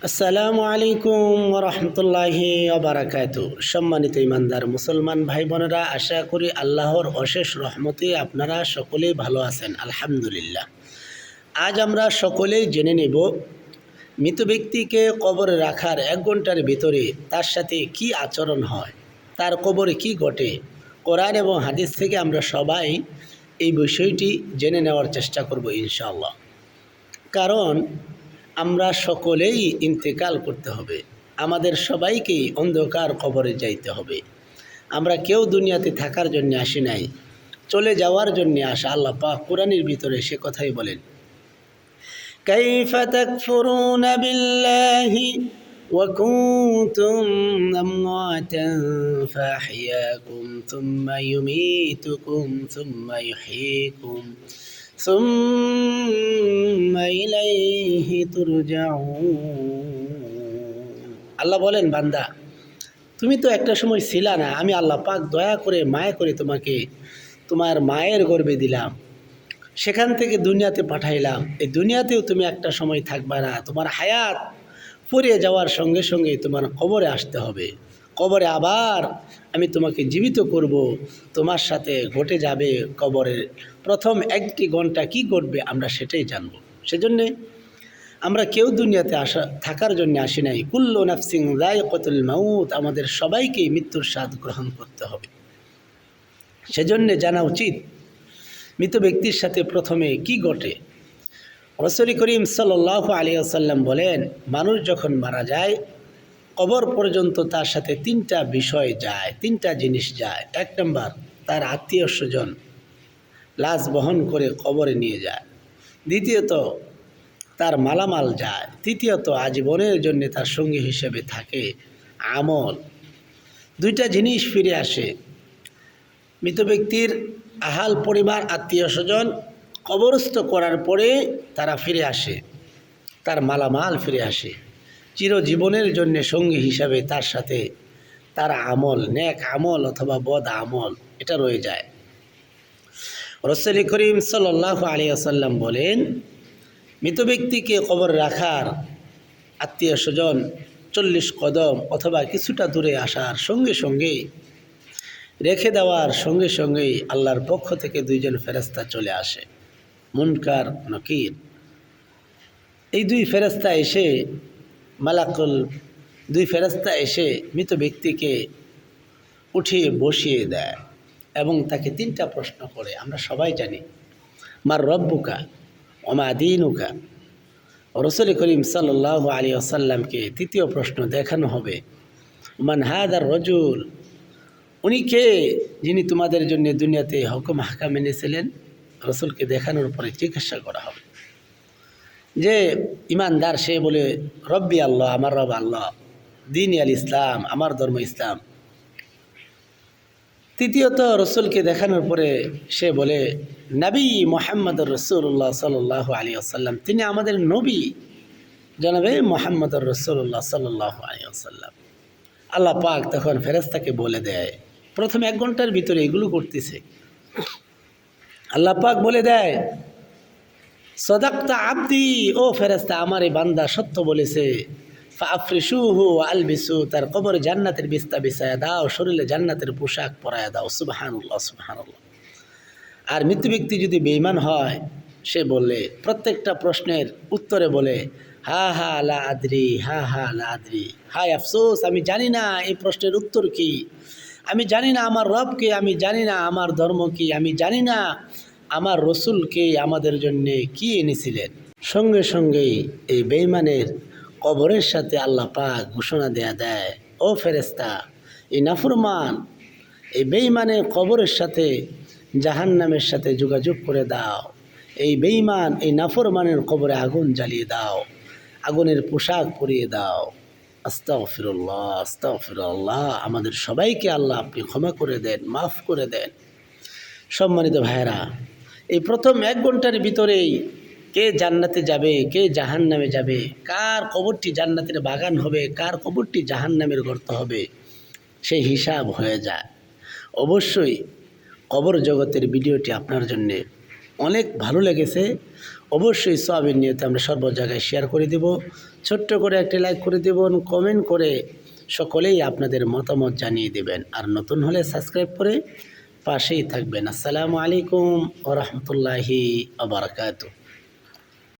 আসসালামু আলাইকুম ওরহমতুল্লাহি ওবারাকাতু। সম্মানিত ইমানদার মুসলমান ভাই বোনেরা, আশা করি আল্লাহর অশেষ রহমতে আপনারা সকলেই ভালো আছেন। আলহামদুলিল্লাহ। আজ আমরা সকলেই জেনে নেব মৃত ব্যক্তিকে কবরে রাখার 1 ঘন্টার ভিতরে তার সাথে কি আচরণ হয়, তার কবরে কি ঘটে। কোরআন এবং হাদিস থেকে আমরা সবাই এই বিষয়টি জেনে নেওয়ার চেষ্টা করব ইনশাআল্লাহ। কারণ আমরা সকলেই ইন্তেকাল করতে হবে, আমাদের সবাইকেই অন্ধকার কবরে যাইতে হবে। আমরা কেউ দুনিয়াতে থাকার জন্য আসি নাই, চলে যাওয়ার জন্য আসা। আল্লাহ পাক কোরআনের ভিতরে সে কথাই বলেন, কাইফা তাকফুরুনা বিল্লাহি ওয়া কুনতুম আমওয়াতান ফাহইয়াকুম সুম্মা ইউমীতুকুম সুম্মা ইউহয়ীকুম সুম্মা ইলাইহি তুরজাউন। আল্লাহ বলেন, বান্দা তুমি তো একটা সময় ছিলা না, আমি আল্লাহ পাক দয়া করে মায়া করে তোমাকে তোমার মায়ের গর্ভে দিলাম, সেখান থেকে দুনিয়াতে পাঠাইলাম। এই দুনিয়াতেও তুমি একটা সময় থাকবা না, তোমার হায়াত ফুরিয়ে যাওয়ার সঙ্গে সঙ্গে তোমার কবরে আসতে হবে। কবরে আবার আমি তোমাকে জীবিত করব, তোমার সাথে ঘটে যাবে কবরের প্রথম 1টি ঘন্টা কি ঘটবে আমরা সেটাই জানব। সেজন্যে আমরা কেউ দুনিয়াতে থাকার জন্য আসি নাই। কুল্লু নাফসিন যায়িকাতুল মাউত, আমাদের সবাইকেই মৃত্যুর স্বাদ গ্রহণ করতে হবে। সেজন্যে জানা উচিত মৃত ব্যক্তির সাথে প্রথমে কি ঘটে। রাসূল করিম সাল্লাল্লাহু আলাইহি ওয়াসাল্লাম বলেন, মানুষ যখন মারা যায় কবর পর্যন্ত তার সাথে 3টা বিষয় যায়, 3টা জিনিস যায়। 1 নম্বর, তার আত্মীয় স্বজন লাশ বহন করে কবরে নিয়ে যায়। দ্বিতীয়ত, তার মালামাল যায়। তৃতীয়ত, আজীবনের জন্য তার সঙ্গী হিসেবে থাকে আমল। 2টা জিনিস ফিরে আসে। মৃত ব্যক্তির আহাল পরিবার আত্মীয় স্বজন কবরস্থ করার পরে তারা ফিরে আসে, তার মালামাল ফিরে আসে। চিরজীবনের জন্য সঙ্গী হিসাবে তার সাথে তার আমল, নেক আমল অথবা বদ আমল, এটা রয়ে যায়। রাসূল করিম সাল্লাল্লাহু আলাইহি ওয়াসাল্লাম বলেন, মৃত ব্যক্তিকে কবর রাখার আত্মীয় স্বজন 40 কদম অথবা কিছুটা দূরে আসার সঙ্গে সঙ্গেই, রেখে দেওয়ার সঙ্গে সঙ্গেই আল্লাহর পক্ষ থেকে 2 জন ফেরেশতা চলে আসে, মুনকার নকির। এই 2 ফেরেশতা এসে মালাকুল 2 ফেরেশতা এসে মৃত ব্যক্তিকে উঠিয়ে বসিয়ে দেয় এবং তাকে 3টা প্রশ্ন করে। আমরা সবাই জানি, মার রব্বুকা ওমা দীনুকা। রাসূল করিম সাল্লাল্লাহু আলাইহি ওয়াসাল্লামকে 3য় প্রশ্ন দেখানো হবে, মান হাদার রজুল, উনি কে যিনি তোমাদের জন্য দুনিয়াতে হুকুম হাকাম এনেছিলেন। রাসূলকে দেখানোর পরে জিজ্ঞাসা করা হবে যে ইমানদার, সে বলে রব্বি আল্লাহ, আমার রব আল্লাহ, দিন আল ইসলাম, আমার ধর্ম ইসলাম। তৃতীয়ত, রসুলকে দেখানোর পরে সে বলে নবী মুহাম্মদুর রাসূলুল্লাহ সাল্লাল্লাহু আলাইহি ওয়াসাল্লাম, তিনি আমাদের নবী জনাবে মুহাম্মদুর রাসূলুল্লাহ সাল্লাল্লাহু আলাইহি ওয়াসাল্লাম। আল্লাহ পাক তখন ফেরেশতাকে বলে দেয়, প্রথম 1 ঘন্টার ভিতরে এগুলো করতেছে। আল্লাহ পাক বলে দেয়, সদাকতা আব্দি, ও ফেরেশতা, আমার এই বান্দা সত্য বলেছে। ফাফরিশুহু আলবিসু, তার কবরে জান্নাতের বিছনা বিছায়া দাও, শরীরে জান্নাতের পোশাক পরায়া দাও। সুবহানাল্লাহ, সুবহানাল্লাহ। আর মৃত্যু ব্যক্তি যদি বেঈমান হয়, সে বললে প্রত্যেকটা প্রশ্নের উত্তরে বলে হা হা লা আদরি, হা হা লা আদরি, হায় আফসোস, আমি জানি না এই প্রশ্নের উত্তর কি, আমি জানি না আমার রব কে, আমি জানি না আমার ধর্ম কি, আমি জানি না আমার রসুলকে আমাদের জন্য কি এনেছিলেন। সঙ্গে সঙ্গেই এই বেঈমানের কবরের সাথে আল্লাহ পাক ঘোষণা দেয়, ও ফেরেশতা, এই নাফরমান, এই বেঈমানের কবরের সাথে জাহান্নামের সাথে যোগাযোগ করে দাও। এই বেঈমান, এই নাফরমানের কবরে আগুন জ্বালিয়ে দাও, আগুনের পোশাক পরিয়ে দাও। আস্তাগফিরুল্লাহ, আস্তাগফিরুল্লাহ। আমাদের সবাইকে আল্লাহ আপনি ক্ষমা করে দেন, মাফ করে দেন। সম্মানিত ভাইরা, এই প্রথম 1 ঘন্টার ভিতরেই কে জান্নাতে যাবে, কে জাহান্নামে যাবে, কার কবরটি জান্নাতের বাগান হবে, কার কবরটি জাহান্নামের গর্ত হবে, সেই হিসাব হয়ে যায়। অবশ্যই কবর জগতের ভিডিওটি আপনার জন্যে অনেক ভালো লেগেছে। অবশ্যই সওয়াবের নিয়তে আমরা সর্ব জায়গায় শেয়ার করে দেব, ছোট্ট করে একটি লাইক করে দেব, কমেন্ট করে সকলেই আপনাদের মতামত জানিয়ে দেবেন। আর নতুন হলে সাবস্ক্রাইব করে পাশেই থাকবেন। আসসালামু আলাইকুম ওয়া রাহমাতুল্লাহি ওয়া বারাকাতুহু।